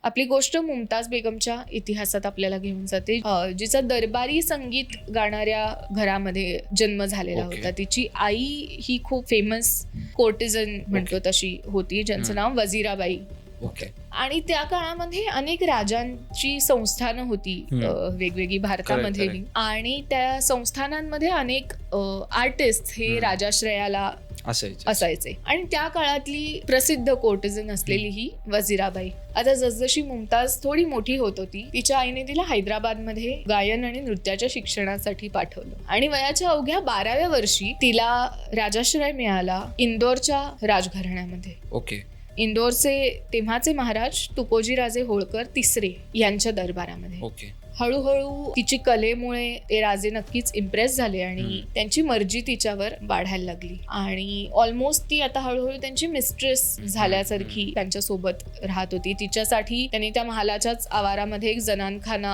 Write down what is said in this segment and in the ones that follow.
आपली गोष्ट मुमताज बेगमच्या इतिहासात आपल्याला घेऊन जाते, जिचा दरबारी संगीत गाणाऱ्या घरामध्ये जन्म झालेला होता. तिची आई ही खूप फेमस कोर्टिझन म्हणतो तशी होती, ज्यांचं नाव वजीराबाई. आणि त्या काळामध्ये अनेक राजांची संस्थानं होती वेगवेगळी भारतामध्ये, आणि त्या संस्थानांमध्ये अनेक आर्टिस्ट हे राजाश्रयाला असायचे. आणि त्या काळातली प्रसिद्ध कोर्टिझन असलेली ही वजीराबाई. आता जसजशी मुमताज थोडी मोठी होत होती, तिच्या आईने तिला हैदराबादमध्ये गायन आणि नृत्याच्या शिक्षणासाठी पाठवलं. आणि वयाच्या अवघ्या 12व्या वर्षी तिला राजाश्रय मिळाला इंदोरच्या राजघराण्यामध्ये. इंदोरचे तेव्हाचे महाराज तुकोजीराजे होळकर तिसरे यांच्या दरबारामध्ये. हळूहळू तिची कलेमुळे ते राजे नक्कीच इम्प्रेस झाले आणि त्यांची मर्जी तिच्यावर वाढायला लागली. आणि ऑलमोस्ट ती आता हळूहळू त्यांची मिस्ट्रेस झाल्यासारखी त्यांच्या सोबत राहत होती. तिच्यासाठी त्यांनी त्या महालाच्याच आवारामध्ये एक जनानखाना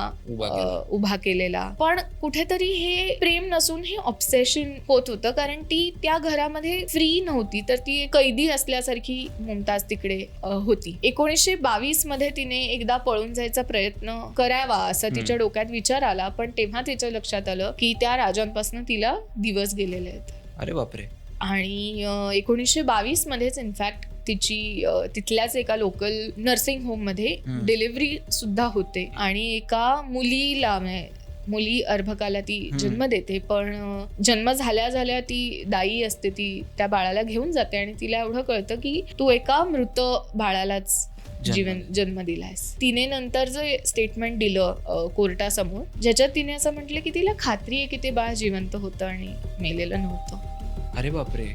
उभा केलेला. पण कुठेतरी हे प्रेम नसून हे ऑब्सेशन होत होतं, कारण ती त्या घरामध्ये फ्री नव्हती, तर ती कैदी असल्यासारखी मुमताज तिकडे होती. 1922 मध्ये तिने एकदा पळून जायचा प्रयत्न करावा असं तिच्या डोक्यात विचार आला, पण तेव्हा तिच्या लक्षात आलं की त्या राजांपासून तिला दिवस गेलेले आहेत. अरे बापरे. आणि 1922 मध्येच इनफॅक्ट तिची तिथल्याच एका लोकल नर्सिंग होम मध्ये डिलिव्हरी सुद्धा होते. आणि एका मुली अर्भकाला ती जन्म देते. पण जन्म झाल्या ती दाई असते, ती त्या बाळाला घेऊन जाते आणि तिला एवढं कळतं की तू एका मृत बाळालाच जन्म दिलायस. तिने नंतर जे स्टेटमेंट दिलं कोर्टासमोर, ज्याच्यात तिने असं म्हटलं की तिला खात्री आहे की ते बाळ जिवंत होतं आणि मेलेलं नव्हतं. अरे बापरे.